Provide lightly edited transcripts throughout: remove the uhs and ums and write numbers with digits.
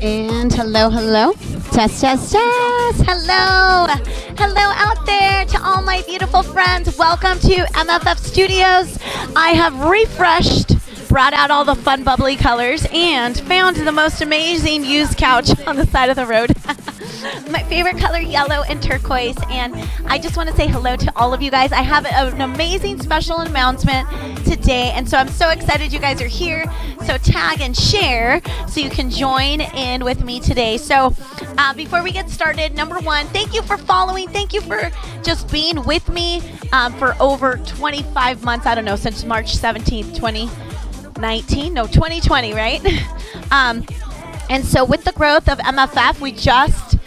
And hello, hello. Test, test, test. Hello. Hello out there to all my beautiful friends. Welcome to MFF Studios. I have refreshed, brought out all the fun bubbly colors, and found the most amazing used couch on the side of the road. My favorite color, yellow and turquoise. And I just want to say hello to all of you guys. I have an amazing special announcement today, and so I'm so excited you guys are here. So tag and share so you can join in with me today. So before we get started, number one, thank you for following. Thank you for just being with me for over 25 months. I don't know, since March 17th, 2019. No, 2020, right? And so with the growth of MFF, we just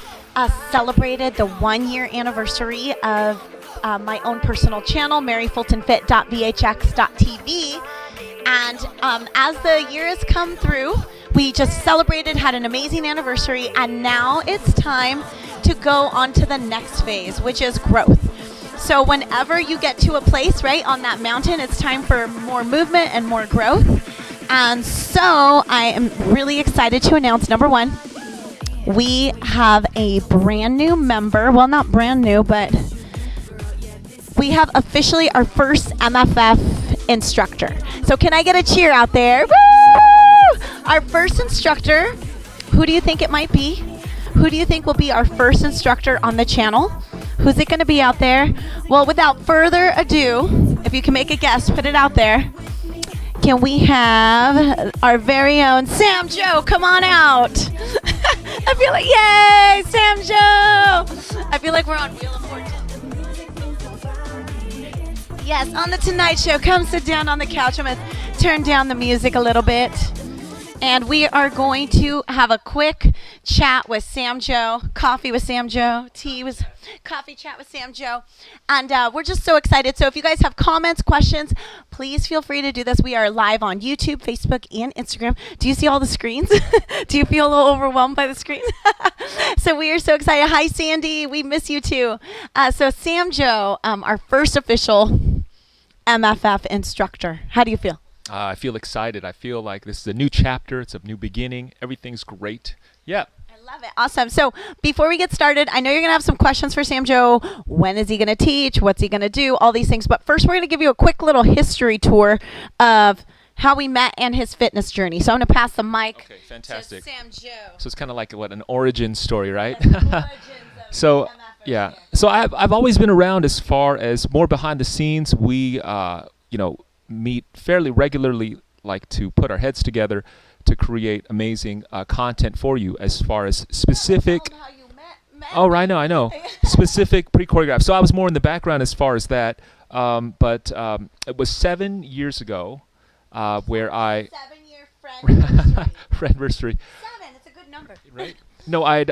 celebrated the 1-year anniversary of my own personal channel, Mary Fulton Fit .vhx.tv. And as the years come through, we just celebrated, had an amazing anniversary, and now it's time to go on to the next phase, which is growth. So whenever you get to a place, right, on that mountain, it's time for more movement and more growth. And so I am really excited to announce, number one, we have a brand new member. Well, not brand new, but we have officially our first MFF instructor. So can I get a cheer out there? Woo! Our first instructor. Who do you think it might be? Who do you think will be our first instructor on the channel? Who's it going to be out there? Well, without further ado, if you can make a guess, put it out there. Can we have our very own Sam Joe come on out? I feel like, yay, Sam Joe! I feel like we're on Wheel of Fortune. Yes, on the Tonight Show. Come sit down on the couch. I'm going to turn down the music a little bit. And we are going to have a quick chat with Sam Joe, coffee with Sam Joe, tea with coffee chat with Sam Joe. And we're just so excited. So if you guys have comments, questions, please feel free to do this. We are live on YouTube, Facebook, and Instagram. Do you see all the screens? Do you feel a little overwhelmed by the screens? So we are so excited. Hi, Sandy. We miss you too. So Sam Joe, our first official MFF instructor. How do you feel? I feel excited. I feel like this is a new chapter. It's a new beginning. Everything's great. Yeah. I love it. Awesome. So before we get started, I know you're going to have some questions for Sam Joe. When is he going to teach? What's he going to do? All these things. But first, we're going to give you a quick little history tour of how we met and his fitness journey. So I'm going to pass the mic fantastic. to Sam Joe. So it's kind of like an origin story, right? So yeah. So I've always been around as far as more behind the scenes. We meet fairly regularly, like to put our heads together to create amazing content for you as far as specific. Oh, right, I know. Specific pre-choreographed. So I was more in the background as far as that. But it was 7 years ago where I. 7-year friend. Friendversary. 7. It's a good number. Right. No, I'd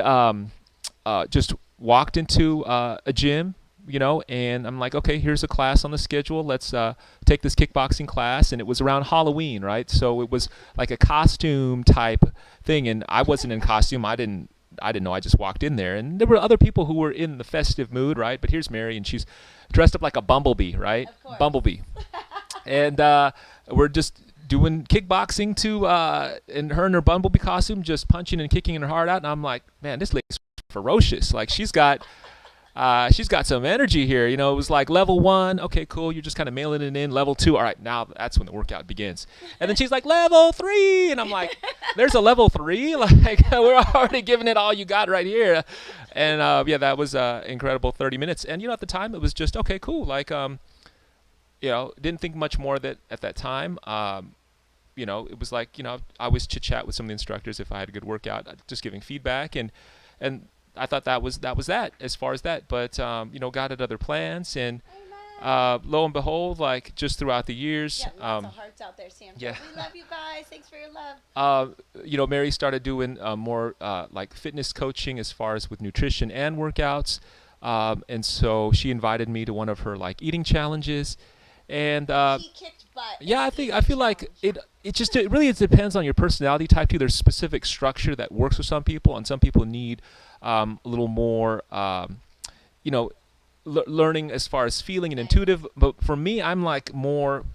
just walked into a gym. And I'm like, okay, here's a class on the schedule. Let's take this kickboxing class. And it was around Halloween, right? So it was like a costume type thing. And I wasn't in costume. I didn't know. I just walked in there. And there were other people who were in the festive mood, right? But here's Mary, and she's dressed up like a bumblebee, right? Of course. Bumblebee. And we're just doing kickboxing and her in her bumblebee costume, just punching and kicking her heart out. And I'm like, man, this lady's ferocious. Like, she's got some energy here. It was like level 1, okay, cool, you're just kind of mailing it in. Level 2, all right, now that's when the workout begins. And then she's like, level 3, and I'm like, there's a level 3? Like, we're already giving it all you got right here. And that was incredible 30 minutes. And at the time it was just, okay, cool. Like, didn't think much more of it at that time. It was like, I always chit chat with some of the instructors if I had a good workout, just giving feedback, and I thought that was that as far as that, but got at other plans, and lo and behold, like just throughout the years, lots of hearts out there, Sam. Yeah. We love you guys. Thanks for your love. Mary started doing more like fitness coaching as far as with nutrition and workouts, and so she invited me to one of her like eating challenges, and she kicked butt. yeah, I feel like it really depends on your personality type too. There's specific structure that works for some people, and some people need a little more, learning as far as feeling and intuitive. But for me, I'm like more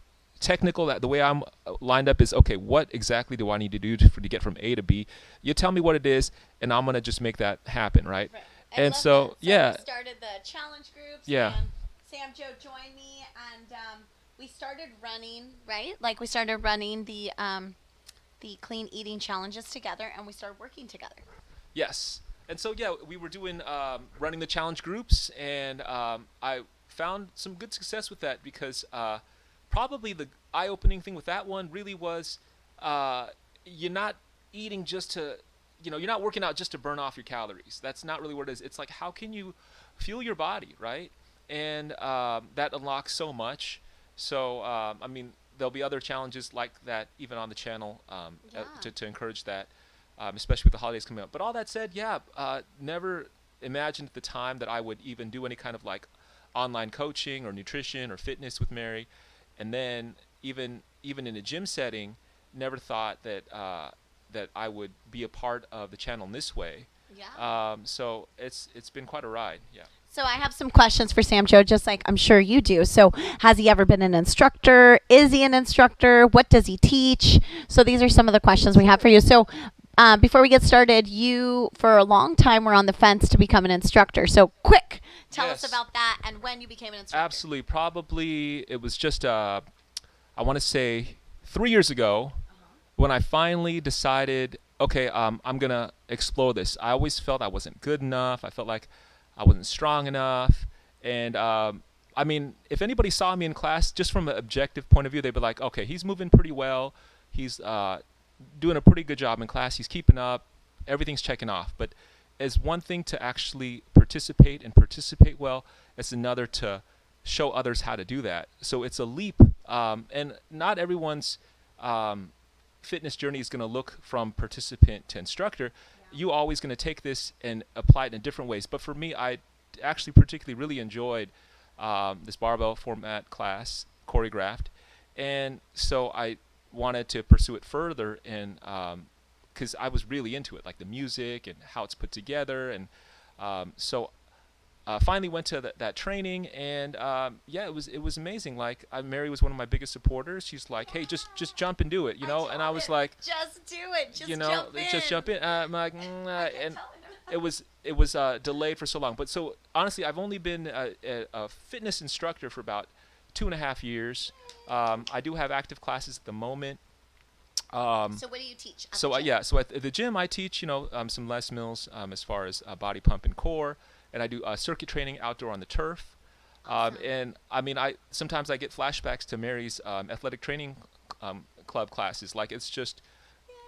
technical. That the way I'm lined up is okay. What exactly do I need to do to get from A to B? You tell me what it is, and I'm gonna just make that happen, right? Right. I And love so that. So yeah, we started the challenge groups, yeah, and Sam Joe joined me, and we started running, right? Like we started running the clean eating challenges together, and we started working together. yes. And so yeah, we were doing running the challenge groups, and I found some good success with that because probably the eye-opening thing with that one really was uh, you're not eating just to, you're not working out just to burn off your calories. That's not really what it is. It's like how can you fuel your body, right? And that unlocks so much. So I mean, there'll be other challenges like that even on the channel Yeah. to encourage that, especially with the holidays coming up. But all that said, yeah, never imagined at the time that I would even do any kind of like online coaching or nutrition or fitness with Mary, and then even in a gym setting, never thought that that I would be a part of the channel in this way. Yeah. So it's been quite a ride. Yeah. So I have some questions for Sam Joe, just like I'm sure you do. So has he ever been an instructor? Is he an instructor? What does he teach? So these are some of the questions we have for you. So before we get started, you for a long time were on the fence to become an instructor. So quick, tell us Yes. about that and when you became an instructor. Absolutely. Probably it was just I want to say 3 years ago when I finally decided, okay, I'm gonna explore this. I always felt I wasn't good enough. I felt like I wasn't strong enough, and I mean, if anybody saw me in class, just from an objective point of view, they'd be like, okay, he's moving pretty well. He's doing a pretty good job in class. He's keeping up. Everything's checking off. But as one thing to actually participate and participate well, it's another to show others how to do that. So it's a leap, and not everyone's fitness journey is going to look from participant to instructor. You always going to take this and apply it in different ways. But for me, I actually particularly really enjoyed this barbell format class choreographed, and so I wanted to pursue it further, and because I was really into it, like the music and how it's put together, and so finally went to that training, and yeah, it was amazing. Like Mary was one of my biggest supporters. She's like, hey, just jump and do it, and I was like, just do it. Just jump in. just jump in. I'm like, and it was delayed for so long. But so honestly, I've only been a fitness instructor for about 2.5 years. I do have active classes at the moment. So what do you teach? At So the gym? yeah, so at the gym I teach some Les Mills as far as body pump and core, and I do circuit training outdoor on the turf. Awesome. And I mean, I sometimes I get flashbacks to Mary's athletic training club classes. Like it's just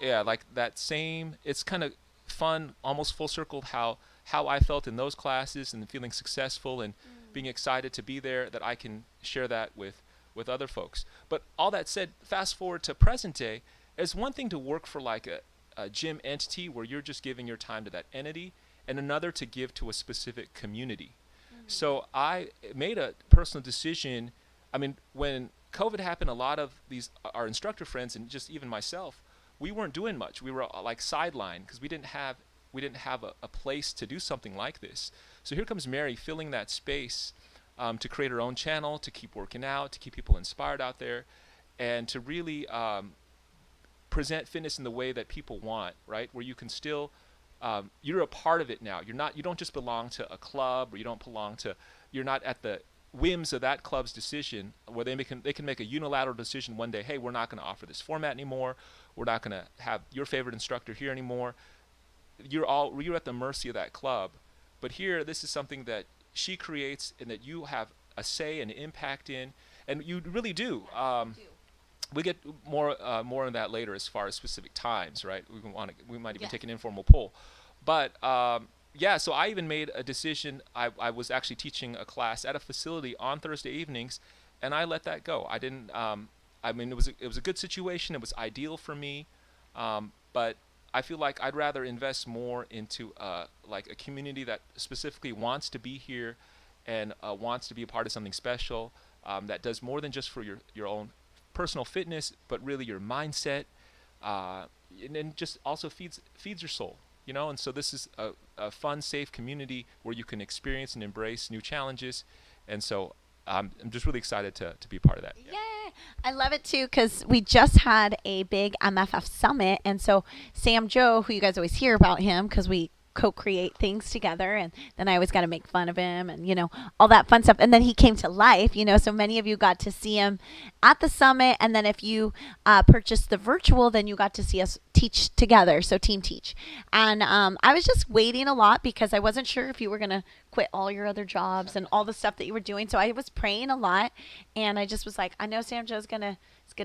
yeah, like that same. It's kind of fun, almost full circle how I felt in those classes and feeling successful and being excited to be there. That I can share that with other folks. But all that said, fast forward to present day. It's one thing to work for like a gym entity where you're just giving your time to that entity, and another to give to a specific community. So I made a personal decision. I mean, when COVID happened, a lot of our instructor friends and just even myself, we weren't doing much. We were like sidelined because we didn't have a place to do something like this. So here comes Mary filling that space to create her own channel, to keep working out, to keep people inspired out there, and to really present fitness in the way that people want, right? Where you can still, you're a part of it now. You don't just belong to a club, or you're not at the whims of that club's decision, where they can make a unilateral decision one day, hey, we're not going to offer this format anymore. We're not going to have your favorite instructor here anymore. You're at the mercy of that club. But here, this is something that she creates and that you have a say and impact in, and you really do. We get more on that later as far as specific times, right? We might even take an informal poll, but yeah. So I even made a decision. I was actually teaching a class at a facility on Thursday evenings, and I let that go. I didn't. I mean, it was a good situation. It was ideal for me, but I feel like I'd rather invest more into like a community that specifically wants to be here and wants to be a part of something special, that does more than just for your own personal fitness, but really your mindset, and just also feeds your soul, and so this is a fun, safe community where you can experience and embrace new challenges. And so I'm just really excited to be a part of that. Yeah. I love it too because we just had a big MFF summit. And so Sam Joe, who you guys always hear about him because we co-create things together, and then I always got to make fun of him and all that fun stuff, and then he came to life, so many of you got to see him at the summit, and then if you purchased the virtual, then you got to see us teach together, so team teach. And I was just waiting a lot because I wasn't sure if you were gonna quit all your other jobs and all the stuff that you were doing, so I was praying a lot, and I just was like, I know Sam Joe's gonna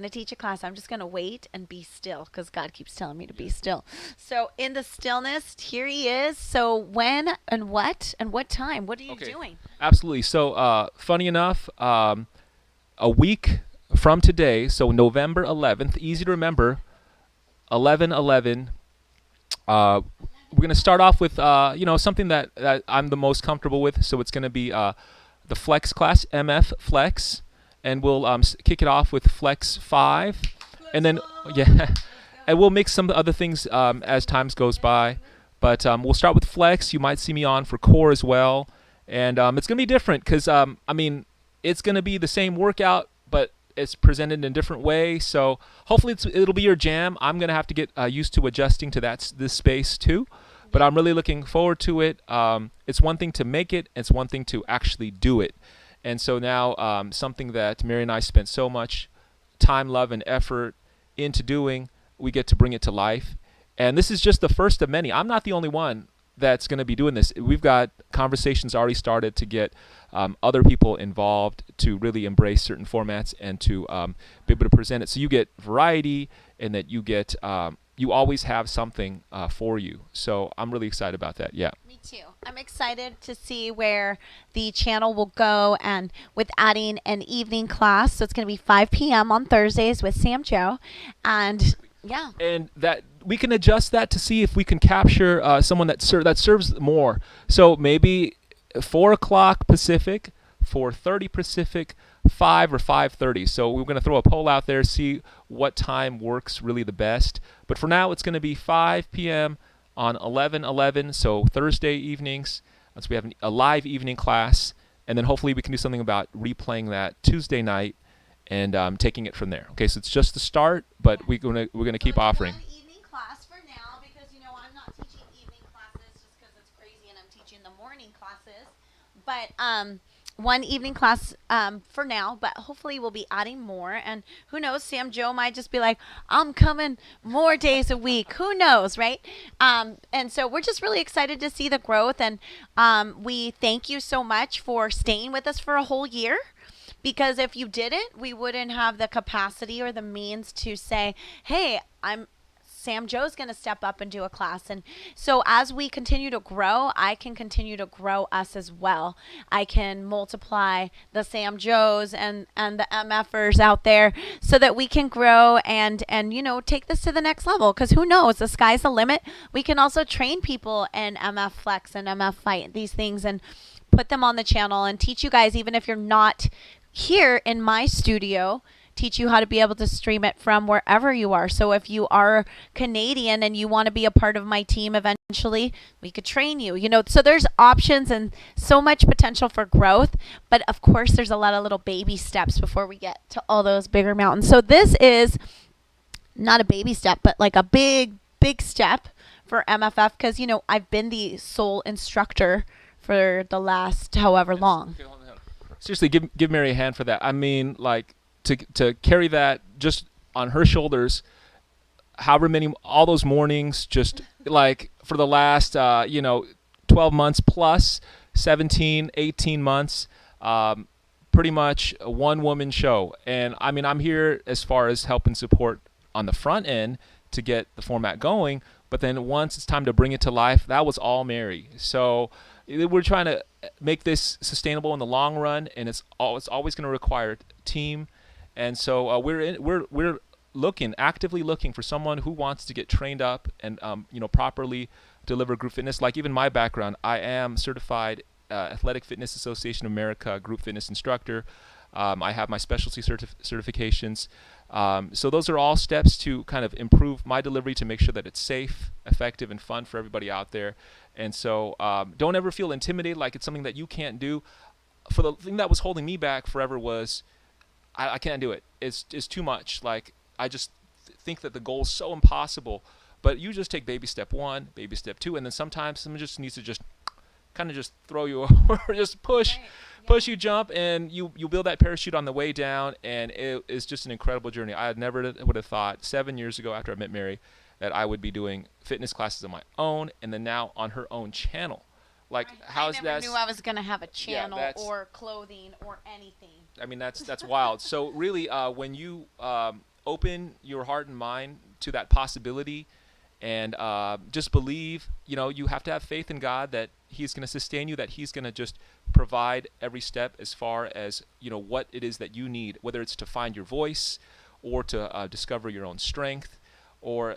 teach a class. I'm just going to wait and be still because God keeps telling me to be still. So in the stillness, here he is. So when and what time? What are you doing? Absolutely. So funny enough, a week from today, so November 11th, easy to remember, 11/11. We're going to start off with something that I'm the most comfortable with. So it's going to be the Flex class, MF Flex. And we'll kick it off with Flex 5, and then and we'll mix some other things as times goes by. But we'll start with Flex. You might see me on for Core as well, and it's gonna be different because it's gonna be the same workout, but it's presented in a different way. So hopefully it'll be your jam. I'm gonna have to get used to adjusting to this space too, but I'm really looking forward to it. It's one thing to make it; it's one thing to actually do it. And so now something that Mary and I spent so much time, love, and effort into doing, we get to bring it to life. And this is just the first of many. I'm not the only one that's going to be doing this. We've got conversations already started to get other people involved to really embrace certain formats and to be able to present it. So you get variety, and that you get you always have something for you. So I'm really excited about that. Yeah. Me too. I'm excited to see where the channel will go, and with adding an evening class. So it's going to be 5 p.m. on Thursdays with Sam Joe. And yeah. And that we can adjust that to see if we can capture someone that serves more. So maybe 4 o'clock Pacific, 4:30 Pacific, 5 or 5:30. So we're going to throw a poll out there, see what time works really the best. But for now, it's going to be 5 p.m. on 11/11, so Thursday evenings. So we have a live evening class, and then hopefully we can do something about replaying that Tuesday night and taking it from there. Okay, so it's just the start, but we're gonna keep offering. One evening class for now because I'm not teaching evening classes just because it's crazy, and I'm teaching the morning classes. But one evening class for now, but hopefully we'll be adding more. And who knows, Sam Joe might just be like, I'm coming more days a week. Who knows, right? And so we're just really excited to see the growth. And we thank you so much for staying with us for a whole year. Because if you didn't, we wouldn't have the capacity or the means to say, hey, Sam Joe's going to step up and do a class. And so as we continue to grow, I can continue to grow us as well. I can multiply the Sam Joes and the MFers out there so that we can grow and take this to the next level. Because who knows, the sky's the limit. We can also train people in MF Flex and MF Fight, these things, and put them on the channel and teach you guys, even if you're not here in my studio, teach you how to be able to stream it from wherever you are. So if you are Canadian and you want to be a part of my team eventually, we could train you. So there's options and so much potential for growth. But of course, there's a lot of little baby steps before we get to all those bigger mountains. So this is not a baby step, but like a big, big step for MFF because, I've been the sole instructor for the last however long. Seriously, give Mary a hand for that. I mean, like, to carry that just on her shoulders, however many, all those mornings, just like for the last 12 months plus, 17, 18 months, pretty much a one-woman show. And I mean, I'm here as far as helping support on the front end to get the format going, but then once it's time to bring it to life, that was all Mary. So we're trying to make this sustainable in the long run, and it's always going to require team. And so we're actively looking for someone who wants to get trained up and properly deliver group fitness. Like even my background, I am certified Athletic Fitness Association of America group fitness instructor. I have my specialty certifications. So those are all steps to kind of improve my delivery to make sure that it's safe, effective, and fun for everybody out there. And so don't ever feel intimidated like it's something that you can't do. for the thing that was holding me back forever was I can't do it. It's too much. Like I just think that the goal is so impossible. But you just take baby step 1, baby step 2, and then sometimes someone just needs to just kind of just throw you over, just push, Right. push you, jump, and you build that parachute on the way down, and it is just an incredible journey. I never would have thought 7 years ago after I met Mary that I would be doing fitness classes on my own, and then now on her own channel. Like how's I that? never knew I was going to have a Yeah, channel that's- or clothing or anything. I mean, that's wild. So really, when you open your heart and mind to that possibility, and just believe, you have to have faith in God that He's going to sustain you, that He's going to just provide every step as far as what it is that you need, whether it's to find your voice, or to discover your own strength, or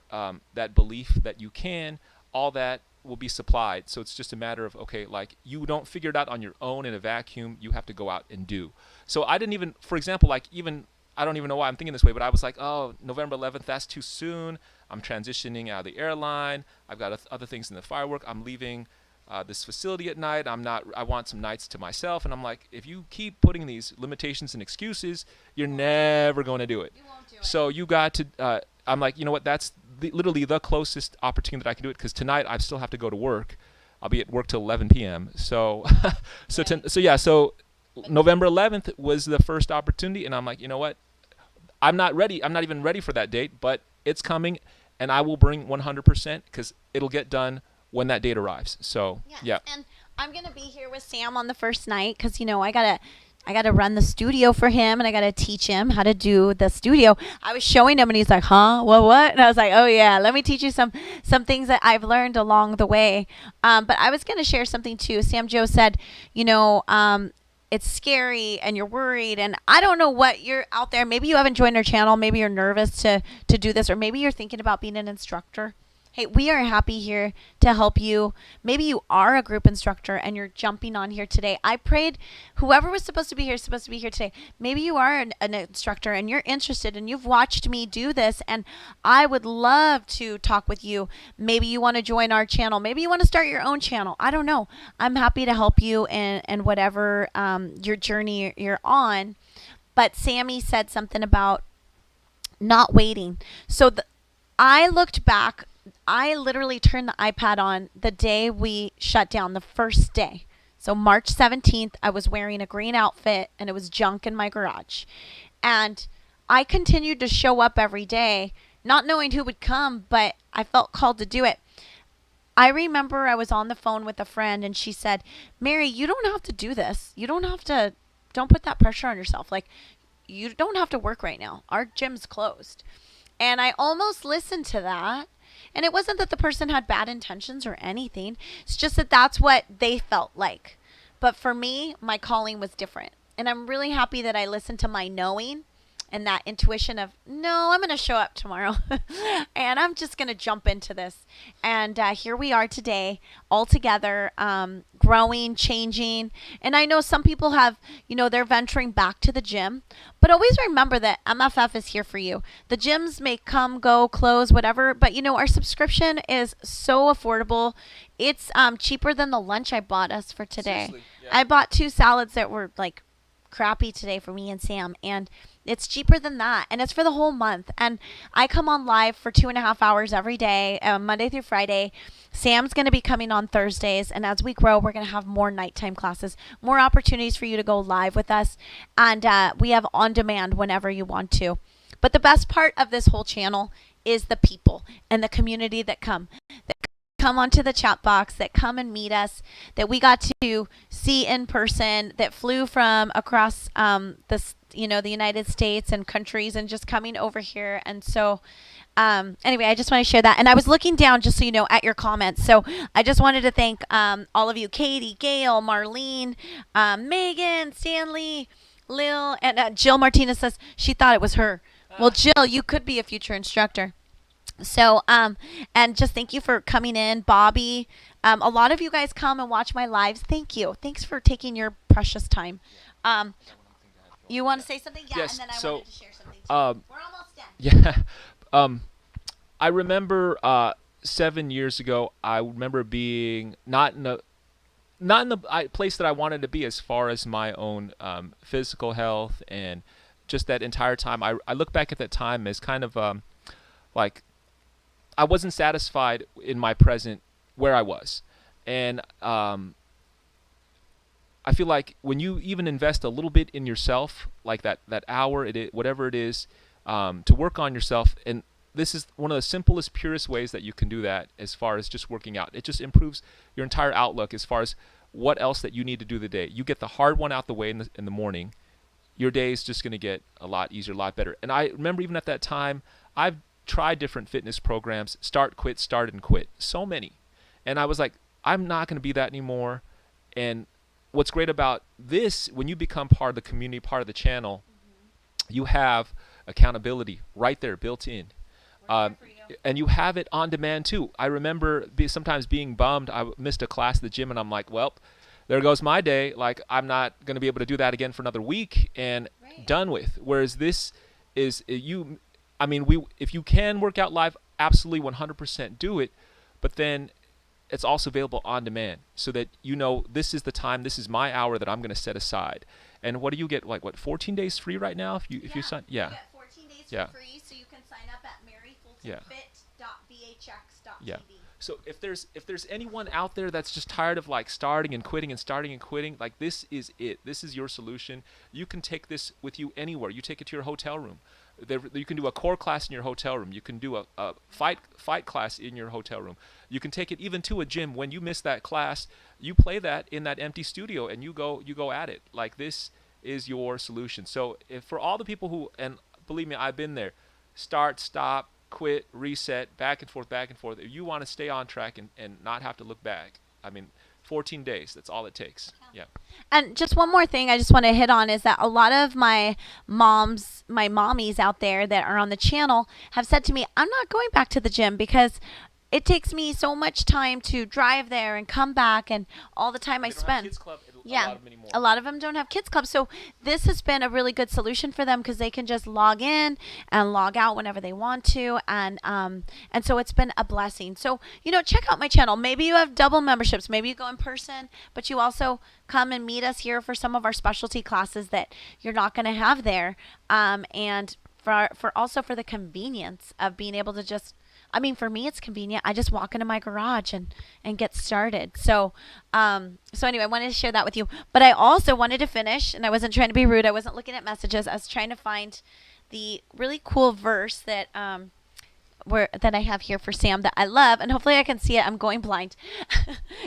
that belief that you can. All that will be supplied. So it's just a matter of, okay, like you don't figure it out on your own in a vacuum. You have to go out and do. So I didn't even, for example, like I don't even know why I'm thinking this way, but I was like, oh, November 11th, that's too soon. I'm transitioning out of the airline. I've got other things in the firework. I'm leaving this facility at night. I want some nights to myself. And I'm like, if you keep putting these limitations and excuses, you're never going to do it. You won't do it. So you got to, I'm like, you know what, that's literally the closest opportunity that I can do it, because tonight I still have to go to work. I'll be at work till 11 p.m. So, so November 11th was the first opportunity, and I'm like, you know what, I'm not ready. I'm not even ready for that date, but it's coming, and I will bring 100% because it'll get done when that date arrives. So, Yes. yeah. And I'm going to be here with Sam on the first night because, I got to run the studio for him, and I got to teach him how to do the studio. I was showing him, and he's like, huh? What? And I was like, oh, yeah, let me teach you some things that I've learned along the way. But I was going to share something, too. Sam Joe said, it's scary and you're worried, and I don't know what you're out there. Maybe you haven't joined our channel. Maybe you're nervous to do this, or maybe you're thinking about being an instructor. Hey, we are happy here to help you. Maybe you are a group instructor and you're jumping on here today. I prayed whoever was supposed to be here today. Maybe you are an instructor and you're interested and you've watched me do this, and I would love to talk with you. Maybe you want to join our channel. Maybe you want to start your own channel. I don't know. I'm happy to help you in whatever your journey you're on. But Sammy said something about not waiting. So I looked back. I literally turned the iPad on the day we shut down, the first day. So March 17th, I was wearing a green outfit and it was junk in my garage. And I continued to show up every day, not knowing who would come, but I felt called to do it. I remember I was on the phone with a friend and she said, Mary, you don't have to do this. Don't put that pressure on yourself. Like, you don't have to work right now. Our gym's closed. And I almost listened to that. And it wasn't that the person had bad intentions or anything. It's just that that's what they felt like. But for me, my calling was different. And I'm really happy that I listened to my knowing and that intuition of, no, I'm going to show up tomorrow. And I'm just going to jump into this. And here we are today, all together, growing, changing. And I know some people have, they're venturing back to the gym. But always remember that MFF is here for you. The gyms may come, go, close, whatever. But, our subscription is so affordable. It's cheaper than the lunch I bought us for today. Seriously, yeah. I bought 2 salads that were like crappy today for me and Sam, and it's cheaper than that, and it's for the whole month. And I come on live for 2.5 hours every day, Monday through Friday. Sam's going to be coming on Thursdays, and as we grow, we're going to have more nighttime classes, more opportunities for you to go live with us, and we have on demand whenever you want to. But the best part of this whole channel is the people and the community that come onto the chat box, that come and meet us, that we got to see in person, that flew from across the United States and countries and just coming over here. And so anyway, I just want to share that. And I was looking down, just so you know, at your comments. So I just wanted to thank all of you, Katie, Gail, Marlene, Megan, Stanley, Lil, and Jill Martinez says she thought it was her. Well, Jill, you could be a future instructor. So, and just thank you for coming in, Bobby. A lot of you guys come and watch my lives. Thank you. Thanks for taking your precious time. You want to say something? Yeah, Yes, and then I so, wanted to share something too. We're almost done. Yeah. I remember 7 years ago, I remember being not in not in the place that I wanted to be as far as my own physical health, and just that entire time. I look back at that time as kind of like I wasn't satisfied in my present where I was. And I feel like when you even invest a little bit in yourself, like that hour, whatever it is, to work on yourself, and this is one of the simplest, purest ways that you can do that as far as just working out. It just improves your entire outlook as far as what else that you need to do the day. You get the hard one out the way in the morning, your day is just going to get a lot easier, a lot better. And I remember even at that time, I've tried different fitness programs, start, quit, start, and quit. So many. And I was like, I'm not going to be that anymore. And what's great about this, when you become part of the community, part of the channel, you have accountability right there built in. And you have it on demand too. I remember sometimes being bummed. I missed a class at the gym and I'm like, well, there goes my day. Like, I'm not going to be able to do that again for another week, and done with. Whereas this is if you can work out live, absolutely 100% do it. But then it's also available on demand, so that this is the time, this is my hour that I'm going to set aside. And what do you get? Like, what, 14 days free right now if you sign? Yeah. You get 14 days for free, so you can sign up at maryfultonfit.vhx.tv. Yeah. So if there's anyone out there that's just tired of like starting and quitting and starting and quitting, like, this is it. This is your solution. You can take this with you anywhere. You take it to your hotel room. You can do a core class in your hotel room. You can do a fight class in your hotel room. You can take it even to a gym. When you miss that class, you play that in that empty studio, and you go at it. Like, this is your solution. So for all the people who, and believe me, I've been there, start, stop, quit, reset, back and forth, if you want to stay on track and not have to look back, 14 days, that's all it takes. Yeah. And just one more thing I just want to hit on is that a lot of my mommies out there that are on the channel have said to me, I'm not going back to the gym because it takes me so much time to drive there and come back, and all the time I spend. A lot of them don't have kids clubs. So this has been a really good solution for them, because they can just log in and log out whenever they want to, and so it's been a blessing. So check out my channel. Maybe you have double memberships. Maybe you go in person, but you also come and meet us here for some of our specialty classes that you're not going to have there, and for the convenience of being able to just. For me, it's convenient. I just walk into my garage and get started. So anyway, I wanted to share that with you. But I also wanted to finish, and I wasn't trying to be rude. I wasn't looking at messages. I was trying to find the really cool verse that I have here for Sam that I love, and hopefully I can see it. I'm going blind.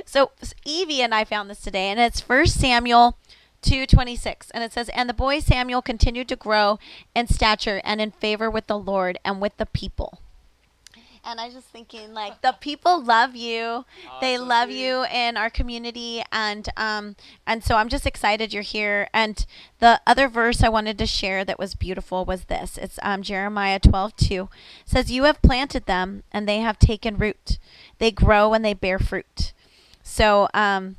So Evie and I found this today, and it's 1 Samuel 2:26, and it says, "And the boy Samuel continued to grow in stature and in favor with the Lord and with the people." And I was just thinking, like, the people love you. They love you in our community. And so I'm just excited you're here. And the other verse I wanted to share that was beautiful was this. It's Jeremiah 12:2. It says, "You have planted them, and they have taken root. They grow and they bear fruit." So that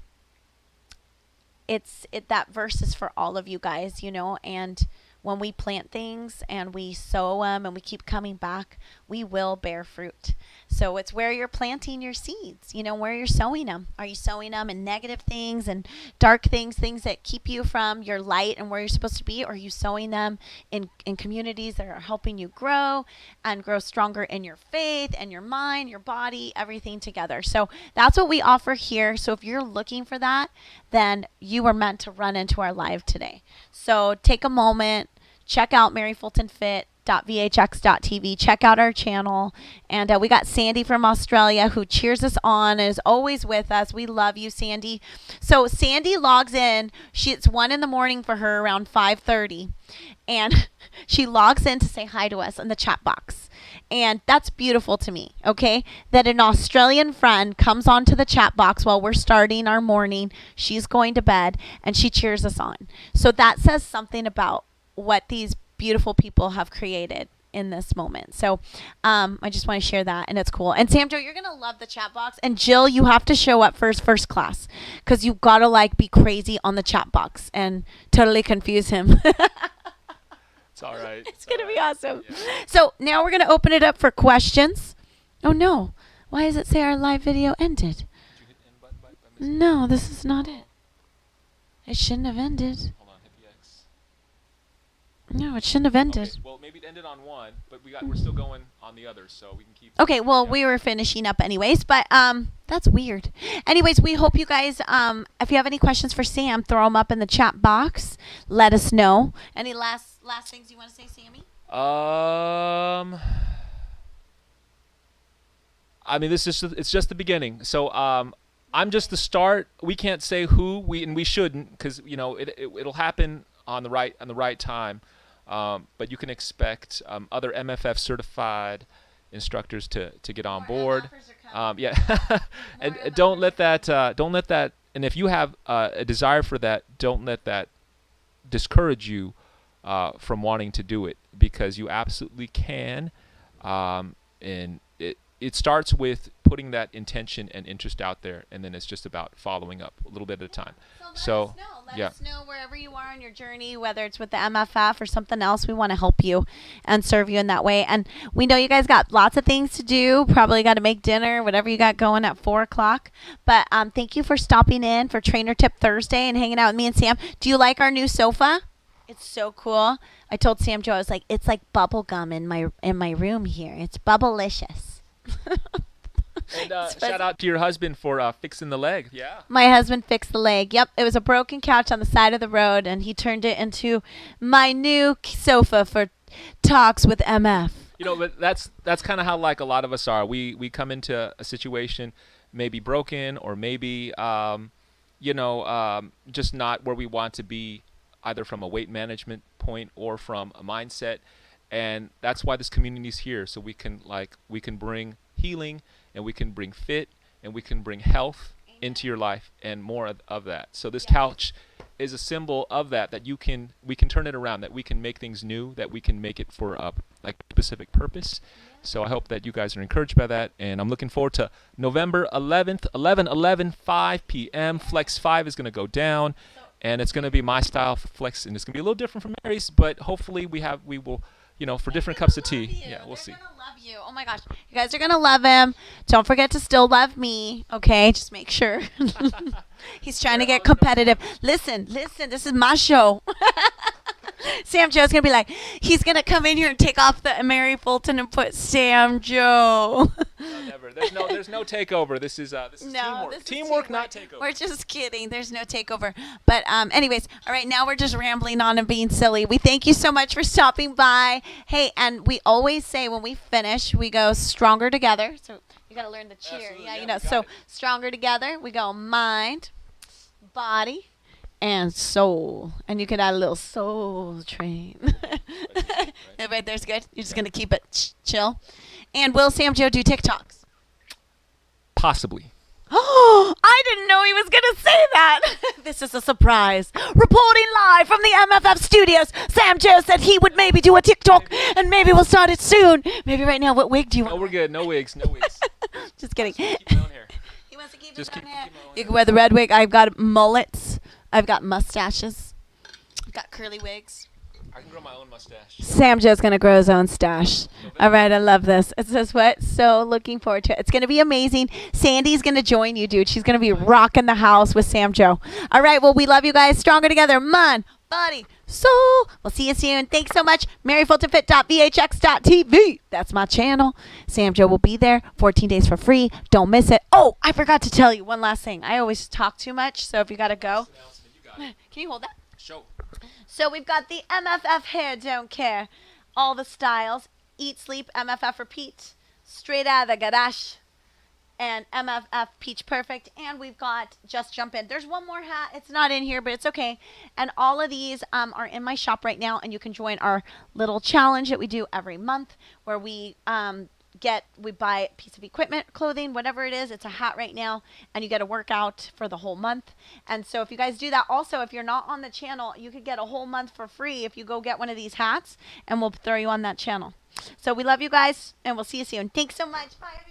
verse is for all of you guys, and when we plant things and we sow them and we keep coming back, we will bear fruit. So it's where you're planting your seeds, where you're sowing them. Are you sowing them in negative things and dark things that keep you from your light and where you're supposed to be? Or are you sowing them in communities that are helping you grow and grow stronger in your faith and your mind, your body, everything together? So that's what we offer here. So if you're looking for that, then you were meant to run into our live today. So take a moment, check out maryfultonfit.vhx.tv. Check out our channel. And we got Sandy from Australia who cheers us on and is always with us. We love you, Sandy. So Sandy logs in. It's 1 a.m. for her, around 5:30. And she logs in to say hi to us in the chat box. And that's beautiful to me, okay? That an Australian friend comes onto the chat box while we're starting our morning. She's going to bed, and she cheers us on. So that says something about what these beautiful people have created in this moment. So I just want to share that, and it's cool. And Sam Joe, you're going to love the chat box. And Jill, you have to show up for first class, because you've got to be crazy on the chat box and totally confuse him. It's all right. It's going to be awesome. Yeah. So now we're going to open it up for questions. Oh, no. Why does it say our live video ended? Did you hit end button by No, this is not it. It shouldn't have ended. Hold on, hit the X. No, it shouldn't have ended. Okay, well, maybe it ended on one, but we're still going on the others, so we can keep. Okay, well, Yeah. we were finishing up anyways, but that's weird. Anyways, we hope you guys, if you have any questions for Sam, throw them up in the chat box. Let us know. Any last things you want to say, Sammy? I mean, it's just the beginning. So I'm just the start. We can't say who we shouldn't, because it'll happen on the right time. But you can expect other MFF certified instructors to get on board. Yeah, and don't let that. And if you have a desire for that, don't let that discourage you from wanting to do it, because you absolutely can. And it starts with putting that intention and interest out there, and then it's just about following up a little bit at a time. So let us know wherever you are on your journey, whether it's with the MFF or something else. We want to help you and serve you in that way. And we know you guys got lots of things to do. Probably got to make dinner, whatever you got going at 4 o'clock. But thank you for stopping in for Trainer Tip Thursday and hanging out with me and Sam. Do you like our new sofa? It's so cool. I told Sam Joe, I was like, it's like bubble gum in my room here. It's bubblicious. And shout out to your husband for fixing the leg. Yeah. My husband fixed the leg. Yep, it was a broken couch on the side of the road, and he turned it into my new sofa for talks with MF. But that's kind of how like a lot of us are. We come into a situation maybe broken, or maybe just not where we want to be, either from a weight management point or from a mindset. And that's why this community is here, so we can bring healing, and we can bring fit, and we can bring health into your life, and more of that. So this couch is a symbol of that we can turn it around, that we can make things new, that we can make it for a specific purpose. So I hope that you guys are encouraged by that, and I'm looking forward to November 11th, 11/11, 5 p.m. Flex 5 is going to go down, and it's going to be my style for Flex, and it's going to be a little different from Mary's, but hopefully we will. For different cups of tea. Yeah, we'll see. They're going to love you. Oh, my gosh. You guys are going to love him. Don't forget to still love me, okay? Just make sure. He's trying to get competitive. Listen. This is my show. Sam Joe's going to be like, he's going to come in here and take off the Mary Fulton and put Sam Joe. No, never. There's no takeover. This is teamwork. This is Teamwork, not takeover. We're just kidding. There's no takeover. But anyways, all right, now we're just rambling on and being silly. We thank you so much for stopping by. Hey, and we always say when we finish, we go stronger together. So you got to learn the cheer. Absolutely, Yeah, So stronger together, we go mind, body, and soul. And you can add a little soul train. Right there's good. You're just going to keep it chill. And will Sam Joe do TikToks? Possibly. Oh, I didn't know he was going to say that. This is a surprise. Reporting live from the MFF studios, Sam Joe said he would maybe do a TikTok, and maybe we'll start it soon. Maybe right now. What wig do you want? Oh, we're good. No wigs. Just kidding. Keep my own hair. He wants to keep Just his own keep hair. my own You hair. can wear the red wig. I've got mullets. I've got mustaches. I've got curly wigs. I can grow my own mustache. Sam Joe's going to grow his own stash. All right, I love this. It says what? So looking forward to it. It's going to be amazing. Sandy's going to join you, dude. She's going to be rocking the house with Sam Joe. All right, well, we love you guys. Stronger together. Mind, body, soul. We'll see you soon. Thanks so much. MaryFultonFit.vhx.tv. That's my channel. Sam Joe will be there. 14 days for free. Don't miss it. Oh, I forgot to tell you one last thing. I always talk too much, so if you got to go. Can you hold that? Show. So we've got the MFF hair, don't care. All the styles. Eat, sleep, MFF repeat. Straight out of the garage. And MFF Peach Perfect. And we've got Just Jump In. There's one more hat. It's not in here, but it's okay. And all of these are in my shop right now. And you can join our little challenge that we do every month, where we buy a piece of equipment, clothing, whatever it is. It's a hat right now, and you get a workout for the whole month. And so if you guys do that, also, if you're not on the channel, you could get a whole month for free if you go get one of these hats, and we'll throw you on that channel. So we love you guys, and we'll see you soon. Thanks so much. Bye, everybody.